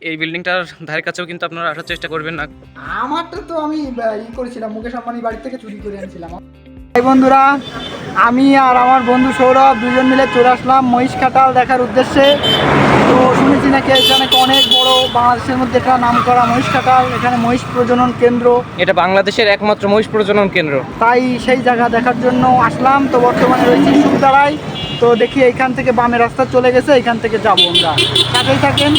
এই বিল্ডিংটার ধারে কাছেও কিন্তু আপনারা আসার চেষ্টা করবেন না। আমারটা তো আমি করেছিলাম, মুকেশ আম্বানির বাড়ি থেকে চুরি করে আনছিলাম। এই বন্ধুরা, আমি আর আমার বন্ধু সৌরভ দুজন মিলে চলে আসলাম মহিষ খাটাল দেখার উদ্দেশ্যে। তো শুনেছি নাকি এখানে অনেক বড়, বাংলাদেশের মধ্যে একটা নাম করা মহিষ খাটাল, এখানে মহিষ প্রজনন কেন্দ্র। এটা বাংলাদেশের একমাত্র মহিষ প্রজনন কেন্দ্র। তাই সেই জায়গা দেখার জন্য আসলাম। তো বর্তমানে রয়েছি সুলতারায়। তো দেখি এইখান থেকে বামে রাস্তা চলে গেছে, এইখান থেকে যাবো আমরা। সাথেই থাকেন।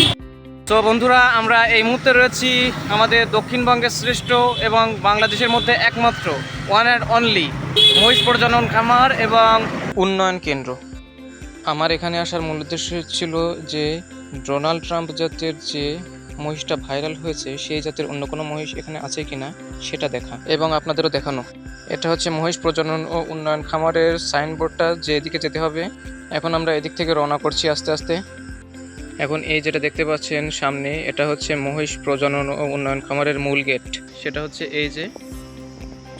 তো বন্ধুরা, আমরা এই মুহূর্তে রয়েছি আমাদের দক্ষিণবঙ্গের শ্রেষ্ঠ এবং বাংলাদেশের মধ্যে একমাত্র ওয়ান অ্যান্ড অনলি মহিষ প্রজনন খামার এবং উন্নয়ন কেন্দ্র। আমার এখানে আসার মূল উদ্দেশ্য ছিল যে ডোনাল্ড ট্রাম্প জাতের যে মহিষটা ভাইরাল হয়েছে সেই জাতের অন্য কোনো মহিষ এখানে আছে কিনা সেটা দেখা এবং আপনাদেরও দেখানো। এটা হচ্ছে মহিষ প্রজনন ও উন্নয়ন খামারের সাইনবোর্ডটা, যে এদিকে যেতে হবে। এখন আমরা এদিক থেকে রওনা করছি আস্তে আস্তে। এখন এই যেটা দেখতে পাচ্ছেন সামনে, এটা হচ্ছে মহিষ প্রজনন ও উন্নয়ন খামারের মূল গেট। সেটা হচ্ছে এই যে।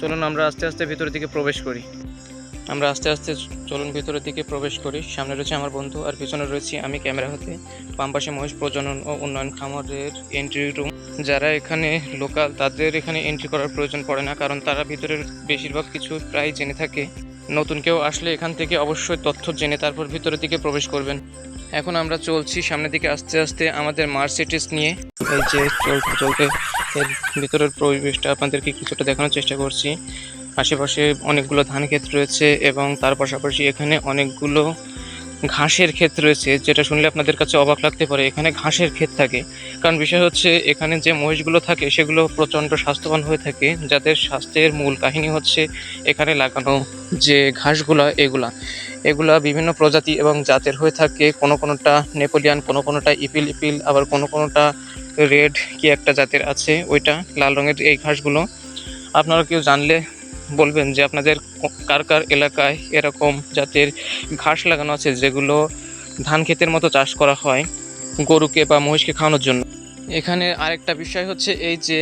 চলুন আমরা আস্তে আস্তে ভিতরের দিকে প্রবেশ করি। আমরা আস্তে আস্তে চলুন ভিতরের দিকে প্রবেশ করি। সামনে রয়েছে আমার বন্ধু আর পিছনে রয়েছি আমি ক্যামেরা হাতে। বাম পাশে মহিষ প্রজনন ও উন্নয়ন খামারের এন্ট্রি রুম। যারা এখানে লোকাল তাদের এখানে এন্ট্রি করার প্রয়োজন পড়ে না, কারণ তারা ভিতরের বেশিরভাগ কিছু প্রায় জেনে থাকে। নতুন কেউ আসলে এখান থেকে অবশ্যই তথ্য জেনে তারপর ভিতরের দিকে প্রবেশ করবেন। এখন আমরা চলছি সামনের দিকে আস্তে আস্তে আমাদের মার্সিডিজ নিয়ে। এই যে চলতে চলতে এর ভিতরের পরিবেশটা আপনাদেরকে কিছুটা দেখানোর চেষ্টা করছি। আশেপাশে অনেকগুলো ধান ক্ষেত রয়েছে এবং তার পাশাপাশি এখানে অনেকগুলো ঘাসের ক্ষেত রয়েছে, যেটা শুনলে আপনাদের কাছে অবাক লাগতে পারে এখানে ঘাসের ক্ষেত থাকে। কারণ বিষয় হচ্ছে এখানে যে মহিষগুলো থাকে সেগুলো প্রচণ্ড স্বাস্থ্যবান হয়ে থাকে, যাদের স্বাস্থ্যের মূল কাহিনী হচ্ছে এখানে লাগানো যে ঘাসগুলো, এগুলা বিভিন্ন প্রজাতি এবং জাতের হয়ে থাকে। কোনোটা নেপোলিয়ান, কোনোটা ইপিল, আবার কোনোটা রেড কি একটা জাতের আছে, ওইটা লাল রঙের এই ঘাসগুলো। আপনারা কেউ জানলে বলবেন যে আপনাদের কার কার এলাকায় এরকম জাতের ঘাস লাগানো আছে যেগুলো ধান ক্ষেতের মতো চাষ করা হয় গরুকে বা মহিষকে খাওয়ানোর জন্য। এখানে আরেকটা বিষয় হচ্ছে এই যে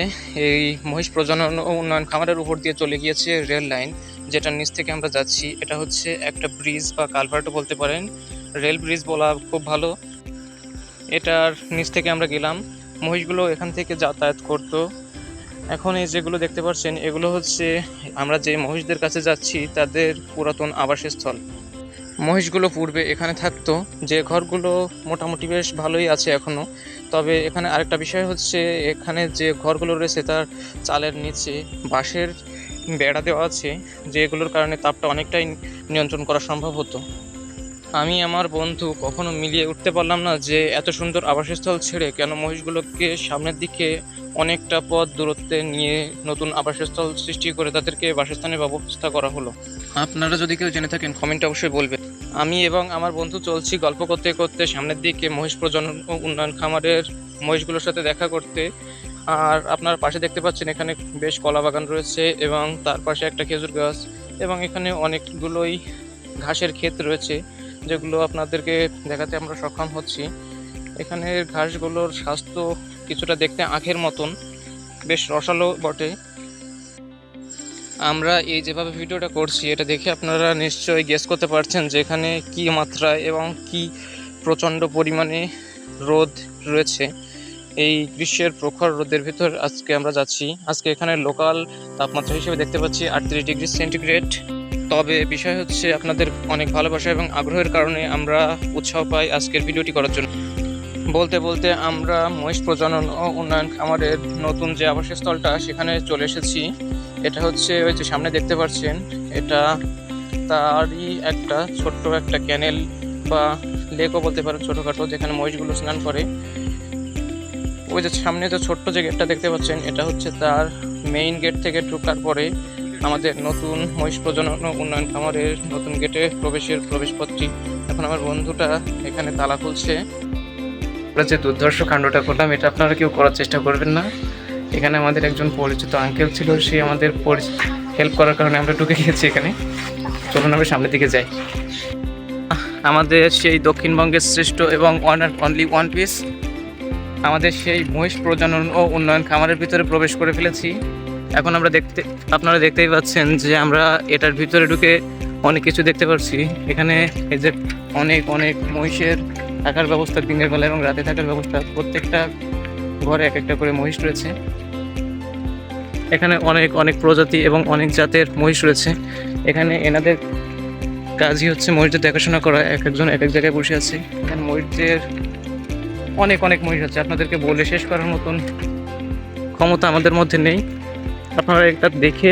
এই মহিষ প্রজনন ও উন্নয়ন খামারের উপর দিয়ে চলে গিয়েছে রেল লাইন, যেটার নিচ থেকে আমরা যাচ্ছি। এটা হচ্ছে একটা ব্রিজ বা কালভার্টও বলতে পারেন, রেল ব্রিজ বলা খুব ভালো। এটার নিচ থেকে আমরা গেলাম, মহিষগুলো এখান থেকে যাতায়াত করতো। এখন এই যেগুলো দেখতে পাচ্ছেন এগুলো হচ্ছে আমরা যে মহিষদের কাছে যাচ্ছি তাদের পুরাতন আবাসস্থল। মহিষগুলো পূর্বে এখানে থাকতো, যে ঘরগুলো মোটামুটি বেশ ভালোই আছে এখনও। তবে এখানে আরেকটা বিষয় হচ্ছে এখানে যে ঘরগুলো রয়েছে তার চালের নিচে বাঁশের বেড়া দেওয়া আছে, যেগুলোর কারণে তাপটা অনেকটাই নিয়ন্ত্রণ করা সম্ভব হতো। আমি আমার বন্ধু কখনো মিলিয়ে উঠতে পারলাম না যে এত সুন্দর আবাসস্থল ছেড়ে কেন মহিষগুলোকে সামনের দিকে অনেকটা পথ দূরত্বে নিয়ে নতুন আবাসস্থল সৃষ্টি করে তাদেরকে বাসস্থানের ব্যবস্থা করা হলো। আপনারা যদি কেউ জেনে থাকেন কমেন্টে অবশ্যই বলবেন। আমি এবং আমার বন্ধু চলছি গল্প করতে করতে সামনের দিকে মহিষ প্রজনন ও উন্নয়ন খামারের মহিষগুলোর সাথে দেখা করতে। আর আপনার পাশে দেখতে পাচ্ছেন এখানে বেশ কলা বাগান রয়েছে এবং তার পাশে একটা খেজুর গাছ এবং এখানে অনেকগুলোই ঘাসের ক্ষেত রয়েছে, যেগুলো আপনাদেরকে দেখাতে আমরা সক্ষম হচ্ছি। এখানের ঘাসগুলোর স্বাস্থ্য কিছুটা দেখতে আখের মতন, বেশ রসালো বটে। আমরা এই যেভাবে ভিডিওটা করছি এটা দেখে আপনারা নিশ্চয়ই গেস করতে পারছেন যে এখানে কী মাত্রায় এবং কি প্রচণ্ড পরিমাণে রোদ রয়েছে। এই গ্রীষ্মের প্রখর রোদের ভিতর আজকে আমরা যাচ্ছি। আজকে এখানে লোকাল তাপমাত্রা হিসেবে দেখতে পাচ্ছি 38°C। তবে বিষয় হচ্ছে আপনাদের অনেক ভালোবাসা এবং আগ্রহের কারণে আমরা উৎসাহ পাই আজকের ভিডিওটি করার জন্য। বলতে বলতে আমরা মহিষ প্রজনন ও উন্নয়ন খামারের নতুন যে আবাসস্থলটা সেখানে চলে এসেছি। এটা হচ্ছে ওই যে সামনে দেখতে পাচ্ছেন, এটা তারই একটা ছোট্ট একটা ক্যানেল বা লেকও বলতে পারেন ছোটোখাটো, যেখানে মহিষগুলো স্নান করে। ওই যে সামনে যে ছোট্ট যে গেটটা দেখতে পাচ্ছেন এটা হচ্ছে তার মেইন গেট থেকে ঢোকার পরে আমাদের নতুন মহিষ প্রজনন ও উন্নয়ন খামারের নতুন গেটে প্রবেশের প্রবেশপত্রী। এখন আমার বন্ধুটা এখানে তালা খুলছে। আমরা যে দুর্ধর্ষ কাণ্ডটা করলাম এটা আপনারা কেউ করার চেষ্টা করবেন না। এখানে আমাদের একজন পরিচিত আঙ্কেল ছিল, সে আমাদের হেল্প করার কারণে আমরা ঢুকে গিয়েছি এখানে। চলুন আমরা সামনের দিকে যাই। আমাদের সেই দক্ষিণবঙ্গের শ্রেষ্ঠ এবং one and only one piece আমাদের সেই মহিষ প্রজনন ও উন্নয়ন খামারের ভিতরে প্রবেশ করে ফেলেছি। এখন আমরা আপনারা দেখতেই পাচ্ছেন যে আমরা এটার ভিতরে ঢুকে অনেক কিছু দেখতে পাচ্ছি। এখানে এই যে অনেক মহিষের থাকার ব্যবস্থা, দিনের বেলা এবং রাতে থাকার ব্যবস্থা, প্রত্যেকটা ঘরে এক একটা করে মহিষ রয়েছে। এখানে অনেক অনেক প্রজাতি এবং অনেক জাতের মহিষ রয়েছে। এখানে এনাদের কাজই হচ্ছে মহিষদের দেখাশোনা করা। এক একজন এক এক জায়গায় বসে আছে। এখানে মহিষদের অনেক অনেক মহিষ আছে, আপনাদেরকে বলে শেষ করার মতন ক্ষমতা আমাদের মধ্যে নেই। আপনারা এটা দেখে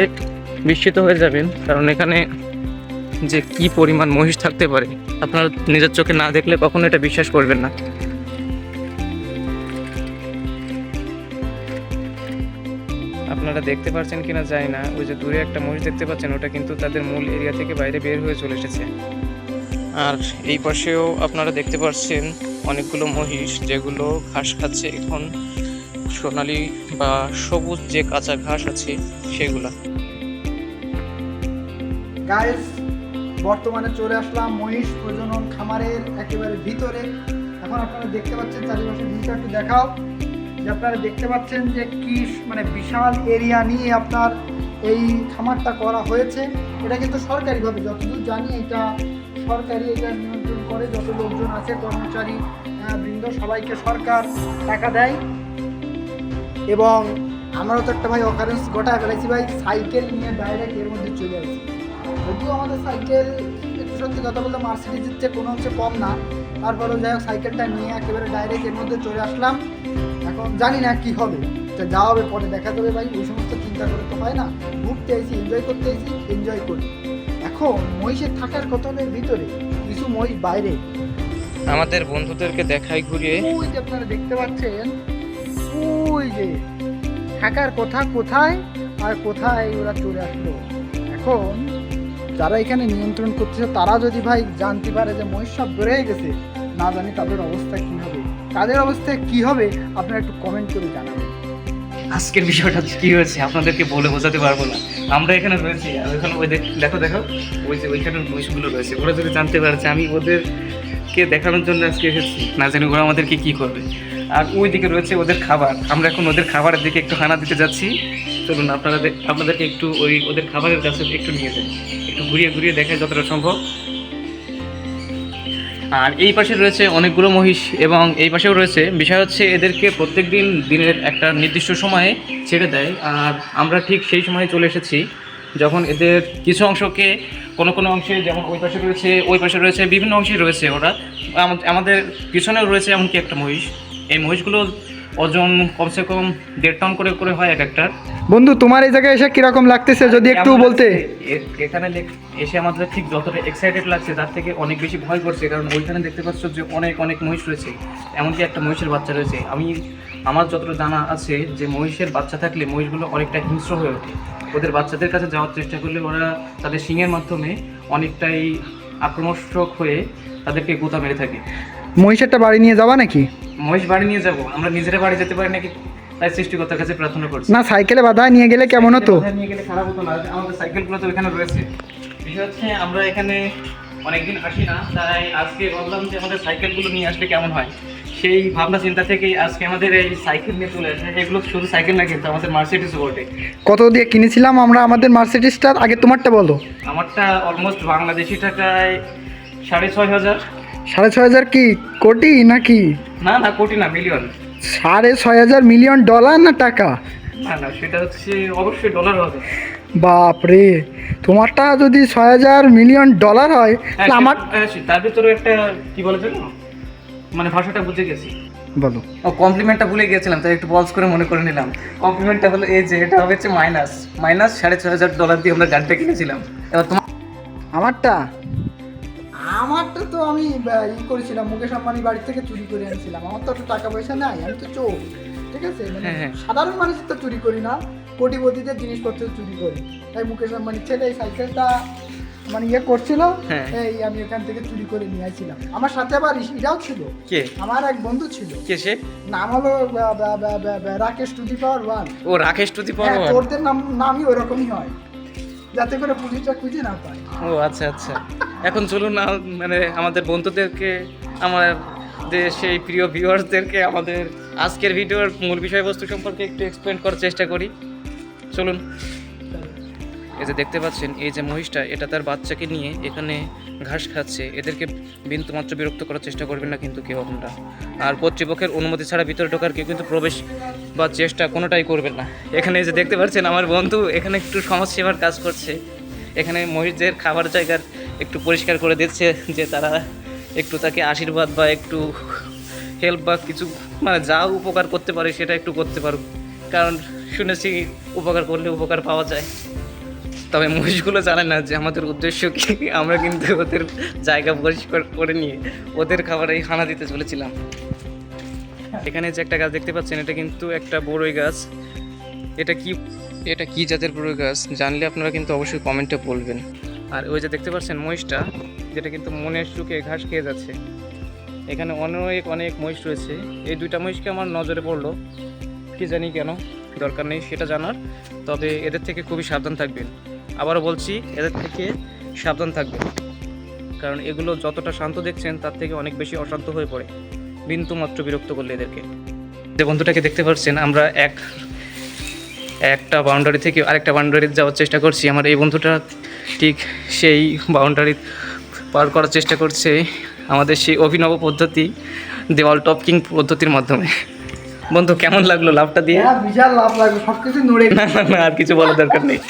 বিস্মিত হয়ে যাবেন, কারণ এখানে যে কি পরিমাণ মহিষ থাকতে পারে আপনারা নিজের চোখে না দেখলে কখনো এটা বিশ্বাস করবেন না। আপনারা দেখতে পাচ্ছেন কিনা জানি না, ওই যে দূরে একটা মহিষ দেখতে পাচ্ছেন, ওটা কিন্তু তাদের মূল এরিয়া থেকে বাইরে বের হয়ে চলে এসেছে। আর এই পাশেও আপনারা দেখতে পাচ্ছেন অনেকগুলো মহিষ যেগুলো ঘাস খাচ্ছে, এখন সোনালি বা সবুজ যে কাঁচা ঘাস আছে সেগুলা। গাইস, বর্তমানে চলে আসলাম মহিষ প্রজনন খামারের একেবারে ভিতরে। এখন আপনারা দেখতে পাচ্ছেন চারিপাশে ভিউটা একটু দেখাও, যে আপনারা দেখতে পাচ্ছেন যে কি মানে বিশাল এরিয়া নিয়ে আপনার এই খামারটা করা হয়েছে। এটা কিন্তু সরকারিভাবে, যতদূর জানি এটা সরকারি, এটা নিয়ন্ত্রণ করে যত লোকজন আছে কর্মচারী বৃন্দ সবাইকে সরকার টাকা দেয়। এবং আমারও তো একটা ভাই অকারেন্স গোটা ফেলেছি ভাই, সাইকেল নিয়ে ডাইরেক্ট এর মধ্যে চলে আসছি। যদিও আমাদের সাইকেল একটু সত্যি কথা বলতে মার্সিডিজের চেয়ে কোনো অংশে কম না, তারপরেও যাই হোক সাইকেলটা নিয়ে একেবারে ডাইরেক্ট এর মধ্যে চলে আসলাম। এখন জানি না কি হবে, তো যা হবে পরে দেখা যাবে ভাই, ওই সমস্ত চিন্তা করে তো হয় না। ঘুরতে আইছি, এনজয় করতে আইছি, এনজয় করি। এখন মহিষের থাকার কতলের ভিতরে, কিছু মহিষ বাইরে। আমাদের বন্ধুদেরকে দেখাই ঘুরিয়ে, ওই যে আপনারা দেখতে পাচ্ছেন, ওই যে থাকার কথা কোথায় আর কোথায় ওরা চলে আসলো। এখন যারা এখানে নিয়ন্ত্রণ করতেছে তারা যদি ভাই জানতে পারে যে মহিষ সব বেড়ে গেছে, না জানি তাদের অবস্থা কি হবে। তাদের অবস্থা কি হবে আপনারা একটু কমেন্ট করে জানাবেন। আজকের বিষয়টা কি হয়েছে আপনাদেরকে বলে বোঝাতে পারবো না। আমরা এখানে রয়েছি আর ওইখানে ওই দেখো দেখো ওই যে ওইখানে মহিষগুলো রয়েছে, ওরা যদি জানতে পারছে আমি ওদেরকে দেখানোর জন্য আজকে এসেছি, না জানি ওরা আমাদেরকে কি করবে। আর ওই দিকে রয়েছে ওদের খাবার, আমরা এখন ওদের খাবারের দিকে একটু খানা দিতে যাচ্ছি। চলুন আপনাদেরকে একটু ওদের খাবারের কাছে একটু নিয়ে যাই, একটু ঘুরিয়ে ঘুরিয়ে দেখাই যতটা সম্ভব। আর এই পাশে রয়েছে অনেকগুলো মহিষ এবং এই পাশেও রয়েছে। বিষয় হচ্ছে এদেরকে প্রত্যেক দিনের একটা নির্দিষ্ট সময়ে ছেড়ে দেয়, আর আমরা ঠিক সেই সময়ে চলে এসেছি যখন এদের কিছু অংশকে কোনো অংশে, যেমন ওই পাশে রয়েছে বিভিন্ন অংশে রয়েছে ওরা, আমাদের পিছনেও রয়েছে এমনকি একটা মহিষ। এই মহিষগুলো ওজন কমসে কম 1.5 টন করে হয় এক একটার। বন্ধু, তোমার এই জায়গায় এসে কিরকম লাগতেছে যদি একটু বলতে। এখানে এসে আমাদের ঠিক যতটা এক্সাইটেড লাগছে তার থেকে অনেক বেশি ভয় করছে, কারণ ওইখানে দেখতে পাচ্ছ যে অনেক অনেক মহিষ রয়েছে, এমনকি একটা মহিষের বাচ্চা রয়েছে। আমার যতটা জানা আছে যে মহিষের বাচ্চা থাকলে মহিষগুলো অনেকটা হিংস্র হয়ে ওঠে। ওদের বাচ্চাদের কাছে যাওয়ার চেষ্টা করলে ওরা তাদের শিংয়ের মাধ্যমে অনেকটাই আক্রমণাত্মক হয়ে তাদেরকে গোতা মেরে থাকে। মহিষেরটা বাড়ি নিয়ে যাবা নাকি? মহিষ বাড়ি নিয়ে যাব, আমরা নিজেরা বাড়ি যেতে পারি নাকি, তাই সৃষ্টিকর্তার কাছে প্রার্থনা করছি। না, সাইকেলে বাধা নিয়ে গেলে কেমন হতো? নিয়ে গেলে খারাপ হতো না, আমাদের সাইকেলগুলো তো এখানে রয়েছে। বিষয় হচ্ছে আমরা এখানে অনেকদিন আসি না, তাই আজকে ভাবলাম যে আমাদের সাইকেলগুলো নিয়ে আসলে কেমন হয়। সেই ভাবনা চিন্তা থেকেই আজকে আমাদের এই সাইকেল নিয়ে চলে আসে। এগুলো শুধু সাইকেল না, কিন্তু আমাদের মার্সিডিজ বটে। কত দিয়ে কিনেছিলাম আমরা আমাদের মার্সিডিজটা? আগে তোমারটা বলো। আমারটা অলমোস্ট বাংলাদেশি টাকায় 6,500। 6,500 কি কোটি নাকি? না না, কোটি না, মিলিয়ন। 6,500 মিলিয়ন ডলার না টাকা? না, সেটা হচ্ছে অবশ্যই ডলার হবে। বাপরে, তোমারটা যদি 6,000 মিলিয়ন ডলার হয় তাহলে আমার তার ভিতরে একটা কি বলে জানো, মানে ভাষাটা বুঝে গেছি। বলো। কমপ্লিমেন্টটা ভুলে গিয়েছিলাম, তাই একটু পজ করে মনে করে নিলাম। কমপ্লিমেন্টটা হলো এই যে এটা হচ্ছে মাইনাস $6,500 দিয়ে আমরা গানটা কিনেছিলাম। এবার তোমার আমারটা তো আমি করেছিলাম, মুকেশ আম্বানি বাড়ি থেকে চুরি করে আনছিলাম। আমার তো একটু টাকা পয়সা নাই, আমি তো চোর, ঠিক আছে? মানে সাধারণ মানুষের তো চুরি করি না, কোটিপতিদের জিনিসপত্র চুরি করি। তাই মুকেশ আম্বানির ছেলে এই সাইকেলটা মানে করছিল, এই আমি এখান থেকে চুরি করে নিয়ে আসছিলাম। আমার সাথে আবার এটাও ছিল, কে? আমার এক বন্ধু ছিল। কে সে? নাম হলো রাকেশ টু দি পাওয়ার 1। ও, রাকেশ টু দি পাওয়ার 1। তোরদের নামই ওরকমই হয়, যাতে করে পুলিশটা খুঁজে না পায়। ও আচ্ছা আচ্ছা। এখন চলুন না, মানে আমাদের বন্ধুদেরকে, আমাদের সেই প্রিয় ভিউয়ার্সদেরকে আমাদের আজকের ভিডিওর মূল বিষয়বস্তু সম্পর্কে একটু এক্সপ্লেন করার চেষ্টা করি। চলুন। এই যে দেখতে পাচ্ছেন এই যে মহিষটা, এটা তার বাচ্চাকে নিয়ে এখানে ঘাস খাচ্ছে। এদেরকে বিন্দুমাত্র বিরক্ত করার চেষ্টা করবেন না কিন্তু কেউ আপনারা। আর কর্তৃপক্ষের অনুমতি ছাড়া ভিতরে ঢোকার কেউ কিন্তু প্রবেশ বা চেষ্টা কোনোটাই করবেন না। এখানে যে দেখতে পাচ্ছেন আমার বন্ধু এখানে একটু সমাজসেবার কাজ করছে। এখানে মহিষদের খাবার জায়গার একটু পরিষ্কার করে দিচ্ছে, যে তারা একটু তাকে আশীর্বাদ বা একটু হেল্প বা কিছু মানে যা উপকার করতে পারে সেটা একটু করতে পারুক, কারণ শুনেছি উপকার করলে উপকার পাওয়া যায়। তবে মহিষগুলো জানে না যে আমাদের উদ্দেশ্য কি। আমরা কিন্তু ওদের জায়গা পরিষ্কার করে নিয়ে ওদের খাবারে হানা দিতে চলেছিলাম। এখানে যে একটা গাছ দেখতে পাচ্ছেন, এটা কিন্তু একটা বড়ই গাছ। এটা কি জাতের বড়ই গাছ জানলে আপনারা কিন্তু অবশ্যই কমেন্টে বলবেন। আর ওই যে দেখতে পাচ্ছেন মহিষটা, যেটা কিন্তু মনের সুখে ঘাস খেয়ে যাচ্ছে। এখানে অনেক মহিষ রয়েছে। এই দুইটা মহিষকে আমার নজরে পড়লো, কি জানি কেন, দরকার নেই সেটা জানার। তবে এদের থেকে খুবই সাবধান থাকবেন। আবারও বলছি, এদের থেকে সাবধান থাকবেন, কারণ এগুলো যতটা শান্ত দেখছেন তার থেকে অনেক বেশি অশান্ত হয়ে পড়ে বিন্দুমাত্র বিরক্ত করলে এদেরকে। যে বন্ধুটাকে দেখতে পাচ্ছেন, আমরা একটা বাউন্ডারি থেকে আরেকটা বাউন্ডারিতে যাওয়ার চেষ্টা করছি। আমার এই বন্ধুটা ঠিক সেই বাউন্ডারি পার করার চেষ্টা করছে আমাদের সেই অভিনব পদ্ধতি, দেওয়াল টপকিং পদ্ধতির মাধ্যমে। বন্ধু কেমন লাগলো লাভটা দিয়ে? হ্যাঁ, বিশাল লাভ লাগবে, সবকিছু নড়ে না না না, আর কিছু বলার দরকার নেই।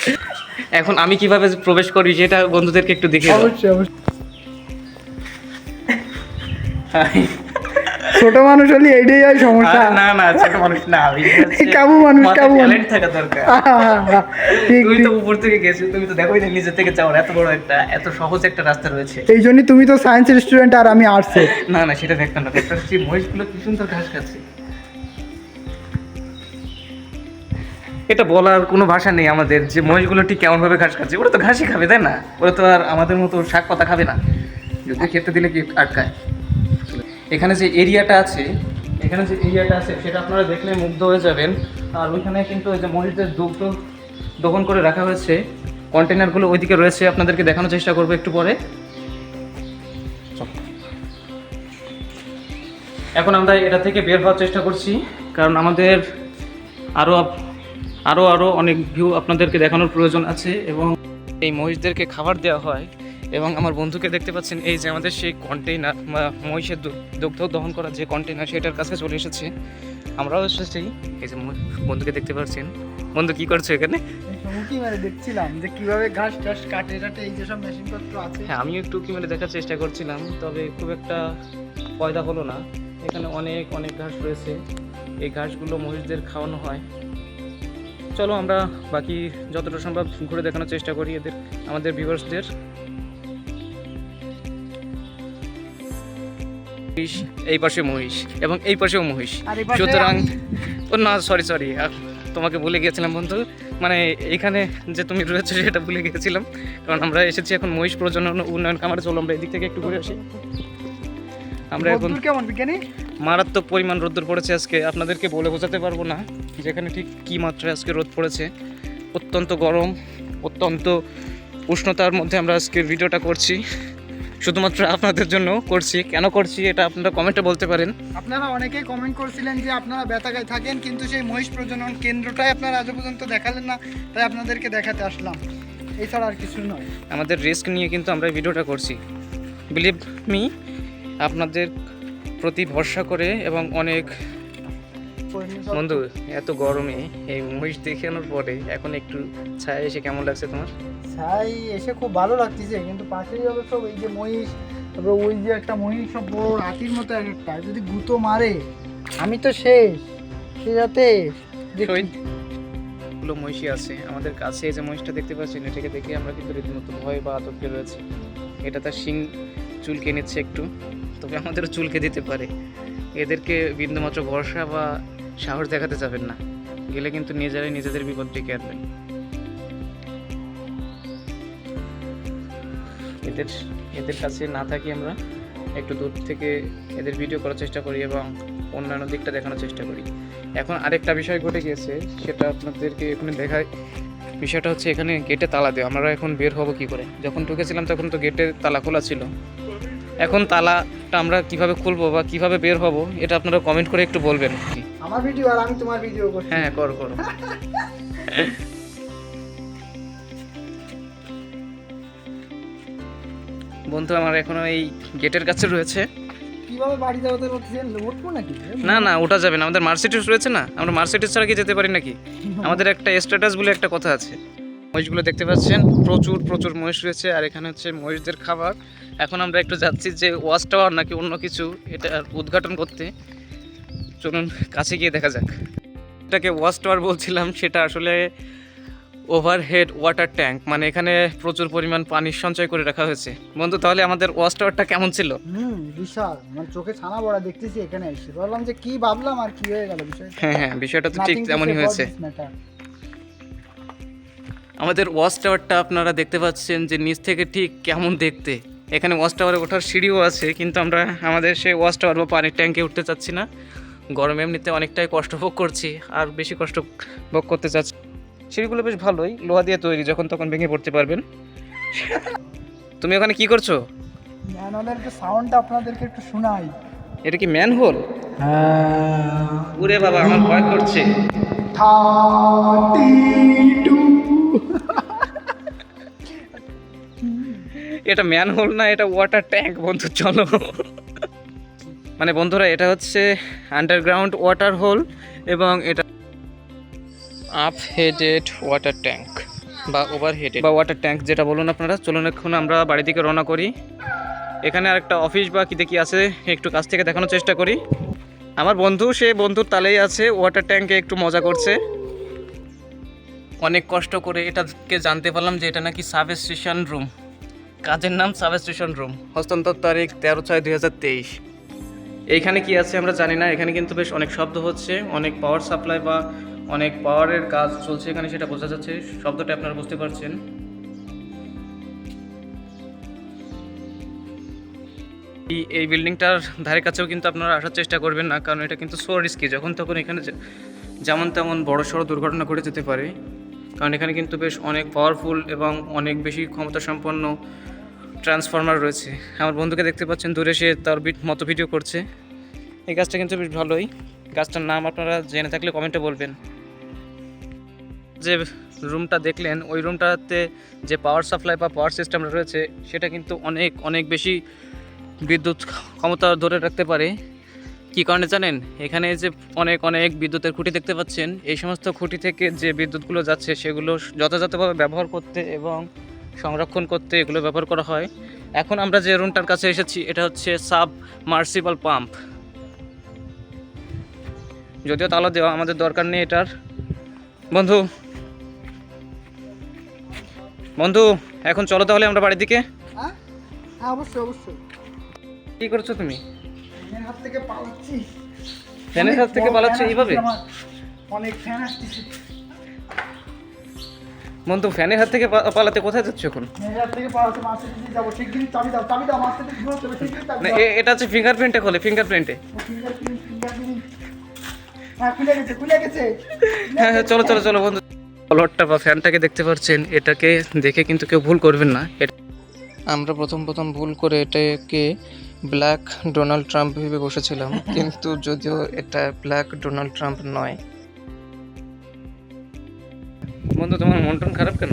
এখন আমি কিভাবে প্রবেশ করি সেটা বন্ধুদেরকে একটু দেখে দাও। অবশ্যই। ছোট মানুষ হলে এইটাই হয় সমস্যা। আরে না না, ছোট মানুষ না, আমি কাবু মানুষ, কাবু মানুষ। ট্যালেন্ট থাকা দরকার। ঠিক তুমি ঠিক। তো উপর থেকে গেছো, তুমি তো দেখোই না নিজে থেকে যাওয়ার এত বড় এত সহজ একটা রাস্তা রয়েছে। এই জন্যই তুমি তো সায়েন্সের স্টুডেন্ট আর আমি আর্টসের। না না, সেটা দেখতাম না, দেখতাম হচ্ছে মহিষগুলো কি সুন্দর ঘাস খাচ্ছে। এটা বলার কোনো ভাষা নেই আমাদের, যে মহিষগুলো ঠিক কেমন ভাবে ঘাস খাচ্ছে। ওরা তো ঘাসই খাবে, তাই না? ওরা তো আর আমাদের মতো শাক পাতা খাবে না, যদি খেতে দিলে কি আটকায়। এখানে যে এরিয়াটা আছে সেটা আপনারা দেখলে মুগ্ধ হয়ে যাবেন। আর ওইখানে কিন্তু ওই যে মহিষদের দুগ্ধ দহন করে রাখা হয়েছে, কন্টেনারগুলো ওইদিকে রয়েছে, আপনাদেরকে দেখানোর চেষ্টা করবো একটু পরে। এখন আমরা এটা থেকে বের হওয়ার চেষ্টা করছি, কারণ আমাদের আরও অনেক ভিউ আপনাদেরকে দেখানোর প্রয়োজন আছে। এবং এই মহিষদেরকে খাবার দেওয়া হয়। এবং আমার বন্ধুকে দেখতে পাচ্ছেন, এই যে আমাদের সেই কন্টেইনার বা মহিষের দুগ্ধ দহন করা যে কন্টেইনার, সেটার কাছে চলে এসেছে। আমরাও এসেছি। এই যে বন্ধুকে দেখতে পাচ্ছেন। বন্ধু কি করছো এখানে? উঁকি মেরে দেখছিলাম যে কিভাবে ঘাস টাস কাটে টাটে, এই যেসব মেশিনপত্র আছে। হ্যাঁ, আমিও একটু কি মেরে দেখার চেষ্টা করছিলাম, তবে খুব একটা পয়দা হলো না। এখানে অনেক ঘাস রয়েছে, এই ঘাসগুলো মহিষদের খাওয়ানো হয়। চলো আমরা বাকি যতটা সম্ভব ঘুরে দেখানোর চেষ্টা করি আমাদের ভিউয়ার্সদের। এই পাশে মহিষ এবং এই পাশেও মহিষ, সুতরাং না সরি তোমাকে ভুলে গিয়েছিলাম বন্ধু, মানে এখানে যে তুমি রয়েছে সেটা ভুলে গিয়েছিলাম। কারণ আমরা এসেছি এখন মহিষ প্রজনন উন্নয়ন খামারে। চলো আমরা এদিক থেকে একটু ঘুরে আসি। আমরা এখন কেমন বিজ্ঞানী? মারাত্মক পরিমাণ রোদ্দুর পড়েছে আজকে, আপনাদেরকে বলে বোঝাতে পারবো না যেখানে ঠিক কী মাত্রায় আজকে রোদ পড়েছে। অত্যন্ত গরম, অত্যন্ত উষ্ণতার মধ্যে আমরা আজকে ভিডিওটা করছি। শুধুমাত্র আপনাদের জন্য করছি। কেন করছি এটা আপনারা কমেন্টে বলতে পারেন। আপনারা অনেকেই কমেন্ট করছিলেন যে আপনারা বেতাগায় থাকেন, কিন্তু সেই মহিষ প্রজনন কেন্দ্রটাই আপনারা আজ পর্যন্ত দেখালেন না, তাই আপনাদেরকে দেখাতে আসলাম, এছাড়া আর কিছু নয়। আমাদের রিস্ক নিয়ে কিন্তু আমরা এই ভিডিওটা করছি, বিলিভ মি। আপনাদের প্রতি ভরসা করে এবং অনেক বন্ধু, এত গরমে এই মহিষ দেখানোর পরে এখন একটু ছায়া এসে কেমন লাগছে তোমার? ছাই এসে খুব ভালো লাগতেছে, কিন্তু পাশেই হবে সব এই যে মহিষ, তারপরে ওই যে একটা মহিষ সব বড় হাতির মতো এক একটা, যদি গুঁতো মারে আমি তো শেষ। সে যাতে গুলো মহিষী আছে আমাদের কাছে। এই যে মহিষটা দেখতে পাচ্ছেন, এটাকে দেখে আমরা কিন্তু রীতিমতো ভয় বা আতঙ্কে রয়েছে। এটা তার শিং চুলকে নিচ্ছে একটু, তবে আমাদেরও চুলকে দিতে পারে। এদেরকে বিন্দুমাত্র ভরসা বা সাহস দেখাতে যাবেন না, গেলে কিন্তু নিজেদের বিপদ ডেকে আনবেন। এদের কাছে না থাকি, আমরা একটু দূর থেকে এদের ভিডিও করার চেষ্টা করি এবং অন্যান্য দিকটা দেখানোর চেষ্টা করি। এখন আরেকটা বিষয় ঘটে গিয়েছে, সেটা আপনাদেরকে এখানে দেখায়। বিষয়টা হচ্ছে এখানে গেটে তালা দেওয়া। আমরা এখন বের হব কি করে? যখন ঢুকেছিলাম তখন তো গেটে তালা খোলা ছিল। এখন তালাটা আমরা কিভাবে খুলবো বা কিভাবে বের হব, এটা আপনারা কমেন্ট করে একটু বলবেন। আমার ভিডিও আর আমি তোমার ভিডিও করছি। হ্যাঁ করো। বন্ধু আমার এখনো এই গেটের কাছে রয়েছে। কিভাবে বাড়ি যাওয়াতে বলছেন, উঠবো নাকি? না না, ওটা যাবে না, আমাদের মার্সিডিজ রয়েছে না, আমরা মার্সিডিজ ছাড়া কি যেতে পারি নাকি? আমাদের একটা স্ট্যাটাস বলে একটা কথা আছে। মহিষগুলো দেখতে পাচ্ছেন, প্রচুর প্রচুর মহিষ রয়েছে, আর এখানে হচ্ছে মহিষদের খাবার। এখন আমরা একটু যাচ্ছি যে ওয়াচ টাওয়ার নাকি অন্য কিছু এটা উদ্ঘাটন করতে। চলুন কাছে গিয়ে দেখা যাক। এটাকে ওয়াচ টাওয়ার বলছিলাম, সেটা আসলে ওভারহেড ওয়াটার ট্যাঙ্ক, মানে এখানে প্রচুর পরিমাণ পানি সঞ্চয় করে রাখা হয়েছে। বন্ধু তাহলে আমাদের ওয়াচ টাওয়ারটা কেমন ছিল? বিশাল, মানে চোখে ছানা বড়া দেখতেছি এখানে এসে, বললাম যে কি ভাবলাম আর কি হয়ে গেল বিষয়টা। হ্যাঁ হ্যাঁ, বিষয়টা তো ঠিক তেমনই হয়েছে। আমাদের ওয়াচ টাওয়ারটা আপনারা দেখতে পাচ্ছেন যে নিচ থেকে ঠিক কেমন দেখতে। এখানে ওয়াচ টাওয়ারে ওঠার সিঁড়িও আছে, কিন্তু আমরা আমাদের সেই ওয়াচ টাওয়ার বা পানির ট্যাঙ্কে উঠতে চাচ্ছি না। গরমে এমনিতে অনেকটাই কষ্ট ভোগ করছি, আর বেশি কষ্ট ভোগ করতে চাচ্ছি। সিঁড়িগুলো বেশ ভালোই, লোহা দিয়ে তৈরি, যখন তখন ভেঙে পড়তে পারবেন। তুমি ওখানে কি করছো? ম্যানহোলের যে সাউন্ডটা আপনাদেরকে একটু শোনাই। এটা কি ম্যানহোল? ওরে বাবা, আমার ভয় করছে। 32 এটা ম্যানহোল না, এটা ওয়াটার ট্যাঙ্ক বন্ধু, চলো। মানে বন্ধুরা এটা হচ্ছে আন্ডারগ্রাউন্ড ওয়াটার হোল, এবং এটা আপ হেডেড ওয়াটার ট্যাঙ্ক বা ওভার হেডেড বা ওয়াটার ট্যাঙ্ক, যেটা বলুন আপনারা। চলুন এখন আমরা বাড়ি থেকে রওনা করি। এখানে আরেকটা অফিস বা কি দেখি আছে, একটু কাছ থেকে দেখানোর চেষ্টা করি। আমার বন্ধু, সে বন্ধুর তালেই আছে, ওয়াটার ট্যাঙ্কে একটু মজা করছে। অনেক কষ্ট করে এটাকে জানতে পারলাম যে এটা নাকি সাব স্টেশন রুম। কাজের নাম সাব স্টেশন রুম। হস্তান্তর তারিখ 13/6/2023। এইখানে কি আছে আমরা জানি না। এখানে কিন্তু বেশ অনেক শব্দ হচ্ছে, অনেক পাওয়ার সাপ্লাই বা অনেক পাওয়ারের কাজ চলছে এখানে, সেটা বোঝা যাচ্ছে। শব্দটা আপনারা বুঝতে পারছেন। এই বিল্ডিংটার ধারে কাছেও কিন্তু আপনারা আসার চেষ্টা করবেন না, কারণ এটা কিন্তু সো রিস্কি। যখন তখন এখানে যেমন তেমন বড় সড়ো দুর্ঘটনা ঘটে যেতে পারে, কারণ এখানে কিন্তু বেশ অনেক পাওয়ারফুল এবং অনেক বেশি ক্ষমতা সম্পন্ন ট্রান্সফরমার রয়েছে। আমার বন্ধুকে দেখতে পাচ্ছেন দূরে, সে তার মতো ভিডিও করছে। এই গাছটা কিন্তু বেশ ভালোই। গাছটার নাম আপনারা জেনে থাকলে কমেন্টে বলবেন। যে রুমটা দেখলেন, ওই রুমটাতে যে পাওয়ার সাপ্লাই বা পাওয়ার সিস্টেমটা রয়েছে, সেটা কিন্তু অনেক অনেক বেশি বিদ্যুৎ ক্ষমতা ধরে রাখতে পারে। কী কারণে জানেন? এখানে যে অনেক অনেক বিদ্যুতের খুঁটি দেখতে পাচ্ছেন, এই সমস্ত খুঁটি থেকে যে বিদ্যুৎগুলো যাচ্ছে সেগুলো যথাযথভাবে ব্যবহার করতে এবং সংরক্ষণ করতে এগুলো ব্যবহার করা হয়। এখন আমরা যে রুমটার কাছে এসেছি, এটা হচ্ছে সাবমার্সিবল পাম্প। যদিও তালা দেওয়া, আমাদের দরকার নেই এটার। বন্ধু বন্ধু এখন চলো তাহলে আমরা বাড়ির দিকে। হ্যাঁ, অবশ্যই অবশ্যই। কি করছো তুমি? ফ্যানের হাত থেকে পালাচ্ছি। ফ্যানের হাত থেকে পালাচ্ছো এইভাবে? অনেক ফ্যান আসছে। বন্ধু ফ্যানের হাত থেকে পালাতে কোথায় যাচ্ছ এখন? ফ্যানের হাত থেকে পালাতে মার্সিডিজে যাব। শিগগিরই চাবি দাও, চাবি দাও, মার্সিডিজ ঘুরে চলে। শিগগিরই চাবি দাও। এটা হচ্ছে ফিঙ্গারপ্রিন্টে খোলে, ফিঙ্গারপ্রিন্টে। হ্যাঁ, খুলে গেছে, খুলে গেছে। হ্যাঁ হ্যাঁ, চলো চলো চলো বন্ধু। কলারটা বা ফ্যানটাকে দেখতে পাচ্ছেন, এটাকে দেখে কিন্তু কেউ ভুল করবেন না। আমরা প্রথম ভুল করে এটাকে ব্ল্যাক ডোনাল্ড ট্রাম্প ভেবে বসেছিলাম, কিন্তু যদিও এটা ব্ল্যাক ডোনাল্ড ট্রাম্প নয়। বন্ধু তোমার মন টন খারাপ কেন?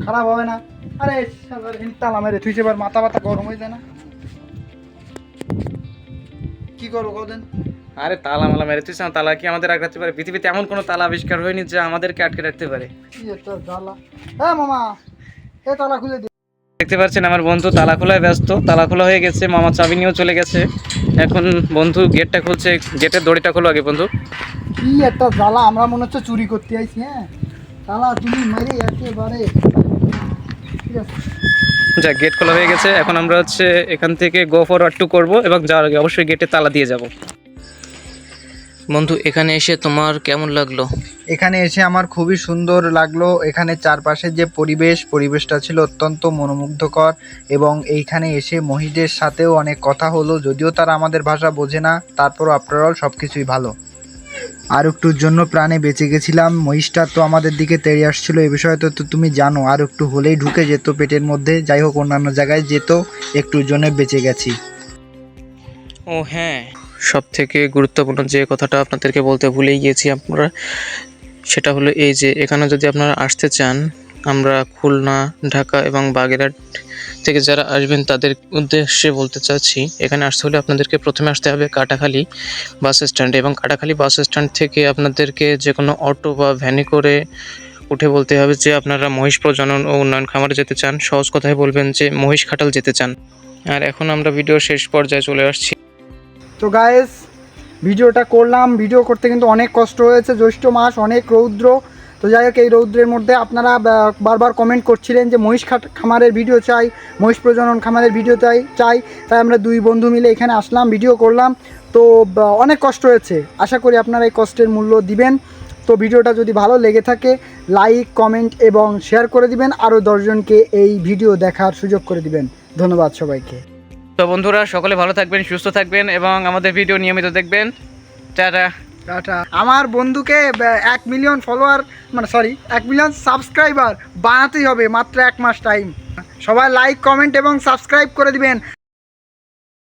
খারাপ হবে না। আরে শালার তালা মেরে তুই এবার মাথা ব্যথা গরম হয়ে যায় না? কি করবো কদিন? আরে তালা মালা মেরে তুই, তালা কি আমাদের আটকাতে পারে? পৃথিবীতে এমন কোনো তালা আবিষ্কার হয়নি যে আমাদেরকে আটকে রাখতে পারে। কি একটা জ্বালা। হ্যাঁ মামা, এ তালা খুলে দি। দেখতে পাচ্ছেন আমার বন্ধু তালা খোলায় ব্যস্ত। তালা খোলা হয়ে গেছে, মামা চাবি নিয়েও চলে গেছে। এখন বন্ধু গেটটা খুলছে। গেটের দড়িটা খোলো আগে বন্ধু। কি একটা জ্বালা, আমরা মনে হচ্ছে চুরি করতে আইছি। হ্যাঁ, তালা তুমি মেরে একেবারে। ঠিক আছে, যা, গেট খোলা হয়ে গেছে। এখন আমরা হচ্ছে এখান থেকে গো ফরওয়ার্ড টু করবো, এবং যাওয়ার আগে অবশ্যই গেটে তালা দিয়ে যাব। বন্ধু এখানে এসে তোমার কেমন লাগলো? এখানে এসে আমার খুবই সুন্দর লাগলো। এখানে চারপাশে যে পরিবেশটা ছিল অত্যন্ত মনোমুগ্ধকর, এবং এইখানে এসে মহিষদের সাথেও অনেক কথা হলো। যদিও তারা আমাদের ভাষা বোঝে না, তারপরও আফটারঅল সব কিছুই ভালো। আর একটুর জন্য প্রাণে বেঁচে গেছিলাম। মহিষটা তো আমাদের দিকে তেড়ে আসছিল, এ বিষয়ে তো তুমি জানো। আর একটু হলেই ঢুকে যেত পেটের মধ্যে। যাই হোক, অন্যান্য জায়গায় যেত, একটুর জন্য বেঁচে গেছি। ও হ্যাঁ, সব থেকে গুরুত্বপূর্ণ যে কথাটা আপনাদেরকে বলতে ভুলেই গিয়েছি আপনারা, সেটা হলো এই যে এখানে যদি আপনারা আসতে চান আমরা খুলনা, ঢাকা এবং বাগেরহাট থেকে যারা আসবেন তাদের উদ্দেশ্যে বলতে চাচ্ছি, এখানে আসতে হলে আপনাদেরকে প্রথমে আসতে হবে কাটাখালী বাস স্ট্যান্ডে, এবং কাটাখালী বাস স্ট্যান্ড থেকে আপনাদেরকে যে কোনো অটো বা ভ্যানে করে উঠে বলতে হবে যে আপনারা মহিষ প্রজনন ও উন্নয়ন খামারে যেতে চান। সহজ কথায় বলবেন যে মহিষ খাটাল যেতে চান। আর এখন আমরা ভিডিও শেষ পর্যায়ে চলে আসছি। তো গাইস, ভিডিওটা করলাম, ভিডিও করতে কিন্তু অনেক কষ্ট হয়েছে, জ্যৈষ্ঠ মাস, অনেক রৌদ্র। তো যাই হোক, এই রৌদ্রের মধ্যে আপনারা বারবার কমেন্ট করছিলেন যে মহিষ খামারের ভিডিও চাই, মহিষ প্রজনন খামারের ভিডিও চাই। তাই আমরা দুই বন্ধু মিলে এখানে আসলাম, ভিডিও করলাম। তো অনেক কষ্ট হয়েছে, আশা করি আপনারা এই কষ্টের মূল্য দিবেন। তো ভিডিওটা যদি ভালো লেগে থাকে লাইক, কমেন্ট এবং শেয়ার করে দিবেন, আরও 10 জনকে এই ভিডিও দেখার সুযোগ করে দিবেন। ধন্যবাদ সবাইকে। তো বন্ধুরা, সকলে ভালো থাকবেন, সুস্থ থাকবেন এবং আমাদের ভিডিও নিয়মিত দেখবেন। টাটা। টাটা। আমার বন্ধুকে 1 মিলিয়ন ফলোয়ার, মানে সরি 1 মিলিয়ন সাবস্ক্রাইবার বানাতেই হবে, মাত্র 1 মাস টাইম। সবাই লাইক, কমেন্ট এবং সাবস্ক্রাইব করে দিবেন।